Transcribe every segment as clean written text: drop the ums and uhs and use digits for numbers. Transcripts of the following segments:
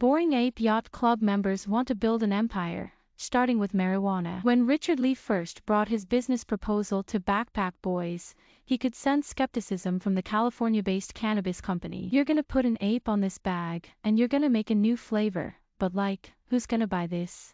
Bored Ape Yacht Club members want to build an empire, starting with marijuana. When Richard Lee first brought his business proposal to Backpack Boyz, he could sense skepticism from the California-based cannabis company. You're gonna put an ape on this bag, and you're gonna make a new flavor, but like, who's gonna buy this?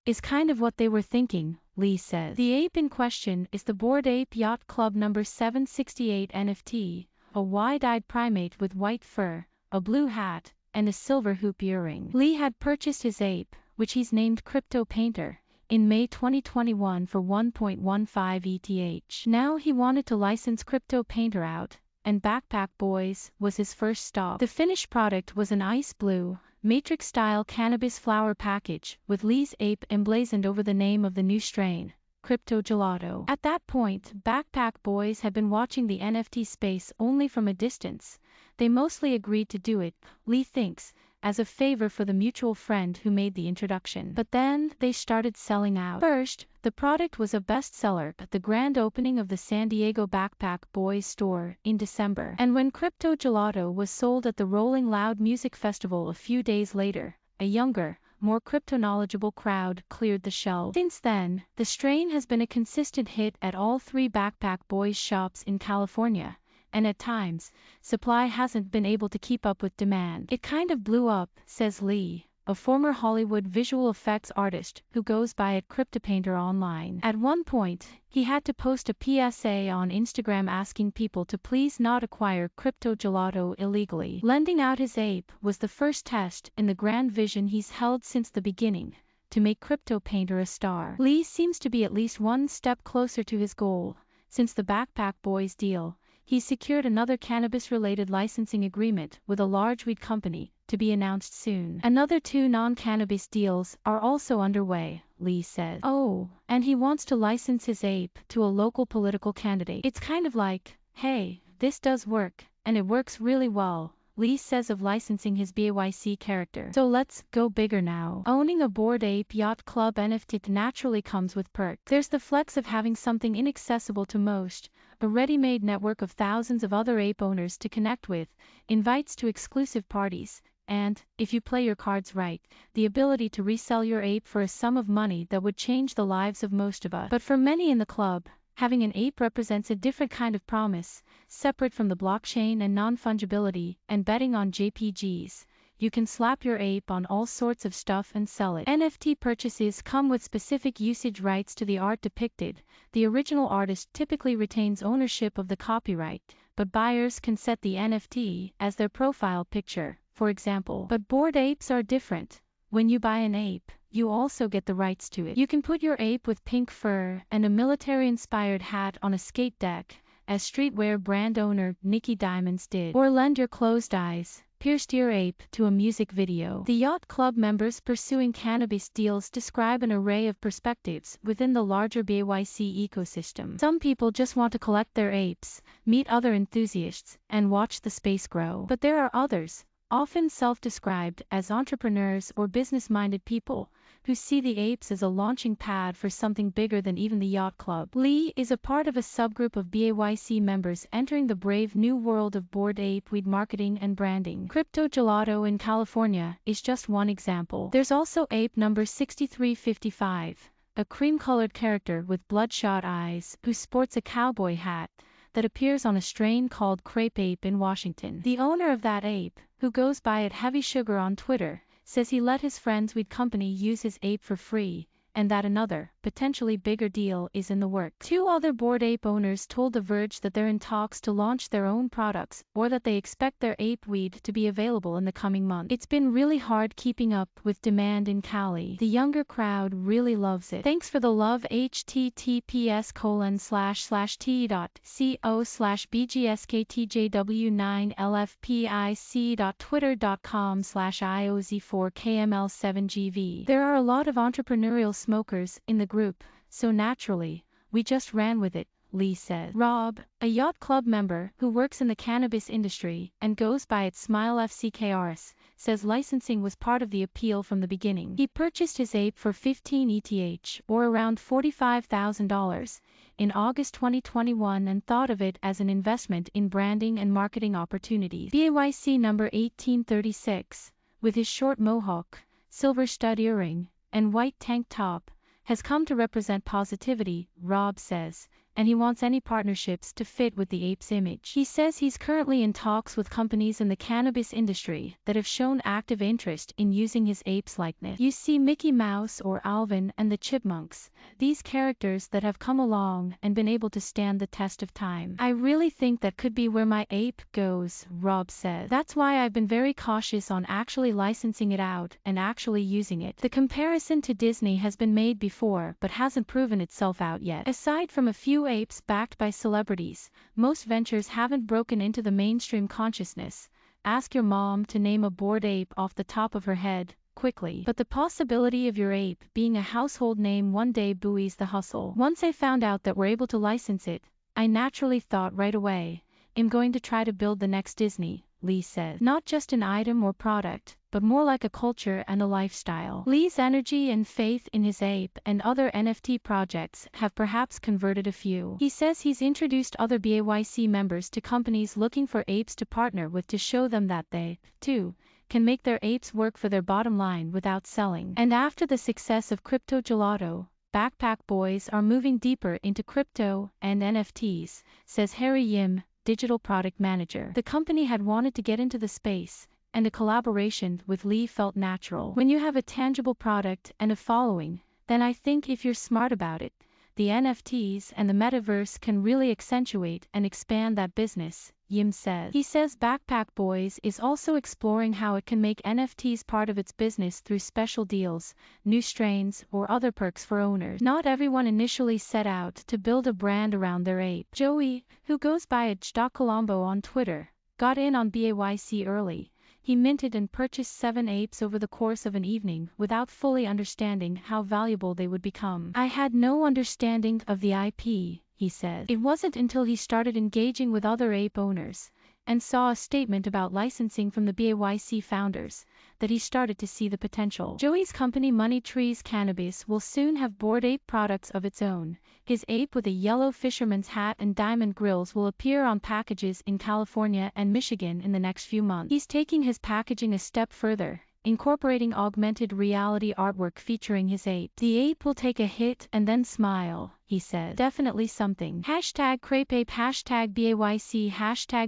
Is kind of what they were thinking, Lee says. The ape in question is the Bored Ape Yacht Club number 768 NFT, a wide-eyed primate with white fur, a blue hat, and a silver hoop earring. Lee had purchased his ape, which he's named Crypto Painter, in May 2021 for 1.15 ETH. Now he wanted to license Crypto Painter out, and Backpack Boyz was his first stop. The finished product was an ice blue, matrix-style cannabis flower package, with Lee's ape emblazoned over the name of the new strain, Crypto Gelato. At that point, Backpack Boyz had been watching the NFT space only from a distance. They mostly agreed to do it, Lee thinks, as a favor for the mutual friend who made the introduction. But then, they started selling out. First, the product was a bestseller at the grand opening of the San Diego Backpack Boyz store in December. And when Crypto Gelato was sold at the Rolling Loud Music Festival a few days later, a younger, more crypto-knowledgeable crowd cleared the shelves. Since then, the strain has been a consistent hit at all three Backpack Boyz shops in California, and at times, supply hasn't been able to keep up with demand. It kind of blew up, says Lee, a former Hollywood visual effects artist who goes by at CryptoPainter online. At one point, he had to post a PSA on Instagram asking people to please not acquire Crypto Gelato illegally. Lending out his ape was the first test in the grand vision he's held since the beginning, to make Crypto Painter a star. Lee seems to be at least one step closer to his goal. Since the Backpack Boyz deal, he secured another cannabis-related licensing agreement with a large weed company, to be announced soon. Another 2 non-cannabis deals are also underway, Lee says. Oh, and he wants to license his ape to a local political candidate. It's kind of like, hey, this does work, and it works really well, Lee says of licensing his BAYC character. So let's go bigger now. Owning a Bored Ape Yacht Club NFT naturally comes with perks. There's the flex of having something inaccessible to most, a ready-made network of thousands of other ape owners to connect with, invites to exclusive parties, and, if you play your cards right, the ability to resell your ape for a sum of money that would change the lives of most of us. But for many in the club, having an ape represents a different kind of promise, separate from the blockchain and non-fungibility, and betting on JPGs. You can slap your ape on all sorts of stuff and sell it. NFT purchases come with specific usage rights to the art depicted. The original artist typically retains ownership of the copyright, but buyers can set the NFT as their profile picture, for example. But Bored Apes are different. When you buy an ape, you also get the rights to it. You can put your ape with pink fur and a military-inspired hat on a skate deck, as streetwear brand owner Nicki Diamonds did, or lend your closed eyes, pierced ear ape to a music video. The Yacht Club members pursuing cannabis deals describe an array of perspectives within the larger BAYC ecosystem. Some people just want to collect their apes, meet other enthusiasts, and watch the space grow. But there are others, often self-described as entrepreneurs or business-minded people, who see the apes as a launching pad for something bigger than even the Yacht Club. Lee is a part of a subgroup of BAYC members entering the brave new world of Bored Ape weed marketing and branding. Crypto Gelato in California is just one example. There's also ape number 6355, a cream-colored character with bloodshot eyes who sports a cowboy hat that appears on a strain called Crepe Ape in Washington. The owner of that ape, who goes by at Heavy Sugar on Twitter, says he let his friend's weed company use his ape for free, and that another, potentially bigger deal is in the works. 2 other Bored Ape owners told The Verge that they're in talks to launch their own products, or that they expect their ape weed to be available in the coming months. It's been really hard keeping up with demand in Cali. The younger crowd really loves it. Thanks for the love. https://t.co/bgskTJW9LFPIC.twitter.com/IOZ4KML7GV. There are a lot of entrepreneurial smokers in the group, so naturally, we just ran with it, Lee said. Rob, a Yacht Club member who works in the cannabis industry and goes by its Smile FCKRS, says licensing was part of the appeal from the beginning. He purchased his ape for 15 ETH, or around $45,000, in August 2021 and thought of it as an investment in branding and marketing opportunities. BAYC number 1836. with his short mohawk, silver stud earring, and white tank top, has come to represent positivity, Rob says, and he wants any partnerships to fit with the ape's image. He says he's currently in talks with companies in the cannabis industry that have shown active interest in using his ape's likeness. You see Mickey Mouse or Alvin and the Chipmunks, these characters that have come along and been able to stand the test of time. I really think that could be where my ape goes, Rob says. That's why I've been very cautious on actually licensing it out and actually using it. The comparison to Disney has been made before but hasn't proven itself out yet. Aside from a few apes backed by celebrities, most ventures haven't broken into the mainstream consciousness. Ask your mom to name a Bored Ape off the top of her head, quickly. But the possibility of your ape being a household name one day buoys the hustle. Once I found out that we're able to license it, I naturally thought right away, I'm going to try to build the next Disney, Lee said. Not just an item or product, but more like a culture and a lifestyle. Lee's energy and faith in his ape and other NFT projects have perhaps converted a few. He says he's introduced other BAYC members to companies looking for apes to partner with to show them that they, too, can make their apes work for their bottom line without selling. And after the success of Crypto Gelato, Backpack Boyz are moving deeper into crypto and NFTs, says Harry Yim, digital product manager. The company had wanted to get into the space, and a collaboration with Lee felt natural. When you have a tangible product and a following, then I think if you're smart about it, the NFTs and the metaverse can really accentuate and expand that business, Yim says. He says Backpack Boyz is also exploring how it can make NFTs part of its business through special deals, new strains, or other perks for owners. Not everyone initially set out to build a brand around their ape. Joey, who goes by @Colombo on Twitter, got in on BAYC early. He minted and purchased 7 apes over the course of an evening without fully understanding how valuable they would become. I had no understanding of the IP, he says. It wasn't until he started engaging with other ape owners and saw a statement about licensing from the BAYC founders that he started to see the potential. Joey's company Money Trees Cannabis will soon have Bored Ape products of its own. His ape with a yellow fisherman's hat and diamond grills will appear on packages in California and Michigan in the next few months. He's taking his packaging a step further, incorporating augmented reality artwork featuring his ape. The ape will take a hit and then smile, he says. Definitely something. #Crepe Ape, #BAYC,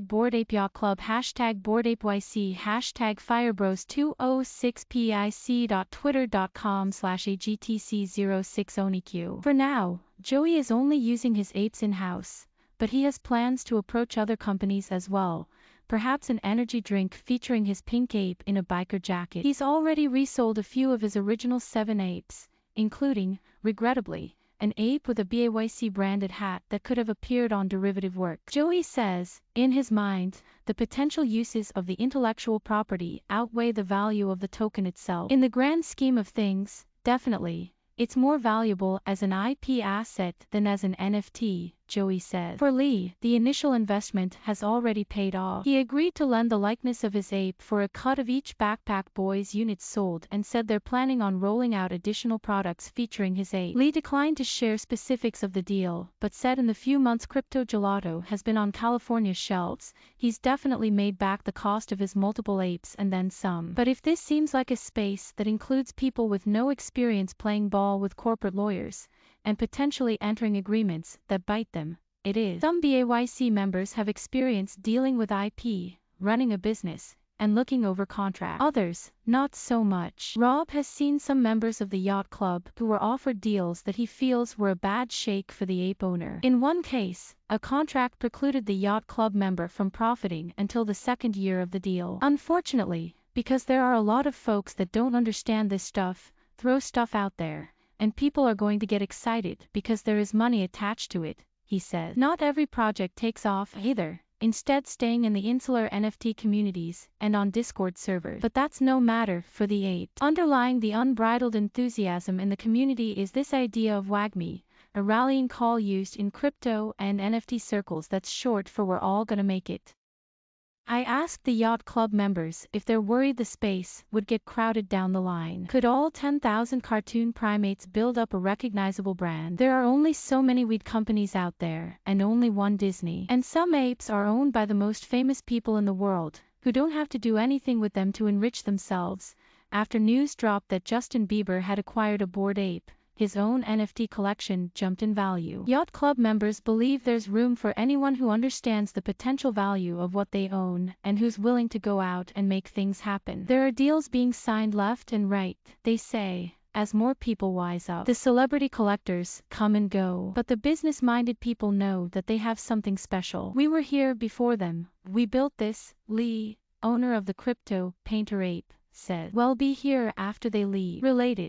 #Bored Ape Yacht Club, #Bored Ape YC, firebros2065c.twitter.com/agtc06oniq. For now, Joey is only using his apes in-house, but he has plans to approach other companies as well. Perhaps an energy drink featuring his pink ape in a biker jacket. He's already resold a few of his original 7 apes, including, regrettably, an ape with a BAYC branded hat that could have appeared on derivative work. Joey says, in his mind, the potential uses of the intellectual property outweigh the value of the token itself. In the grand scheme of things, definitely, it's more valuable as an IP asset than as an NFT, Joey says. For Lee, the initial investment has already paid off. He agreed to lend the likeness of his ape for a cut of each Backpack Boyz units sold and said they're planning on rolling out additional products featuring his ape. Lee declined to share specifics of the deal, but said in the few months Crypto Gelato has been on California's shelves, he's definitely made back the cost of his multiple apes and then some. But if this seems like a space that includes people with no experience playing ball with corporate lawyers, and potentially entering agreements that bite them, it is. Some BAYC members have experience dealing with IP, running a business, and looking over contracts. Others, not so much. Rob has seen some members of the Yacht Club who were offered deals that he feels were a bad shake for the ape owner. In one case, a contract precluded the Yacht Club member from profiting until the second year of the deal. Unfortunately, because there are a lot of folks that don't understand this stuff, throw stuff out there, and people are going to get excited because there is money attached to it, he said. Not every project takes off either, instead staying in the insular NFT communities and on Discord servers. But that's no matter for the apes. Underlying the unbridled enthusiasm in the community is this idea of WAGMI, a rallying call used in crypto and NFT circles that's short for "we're all gonna make it." I asked the Yacht Club members if they're worried the space would get crowded down the line. Could all 10,000 cartoon primates build up a recognizable brand? There are only so many weed companies out there, and only one Disney. And some apes are owned by the most famous people in the world, who don't have to do anything with them to enrich themselves. After news dropped that Justin Bieber had acquired a Bored Ape, his own NFT collection jumped in value. Yacht Club members believe there's room for anyone who understands the potential value of what they own and who's willing to go out and make things happen. There are deals being signed left and right, they say, as more people wise up. The celebrity collectors come and go, but the business-minded people know that they have something special. We were here before them. We built this, Lee, owner of the crypto painter ape, said. We'll be here after they leave. Related.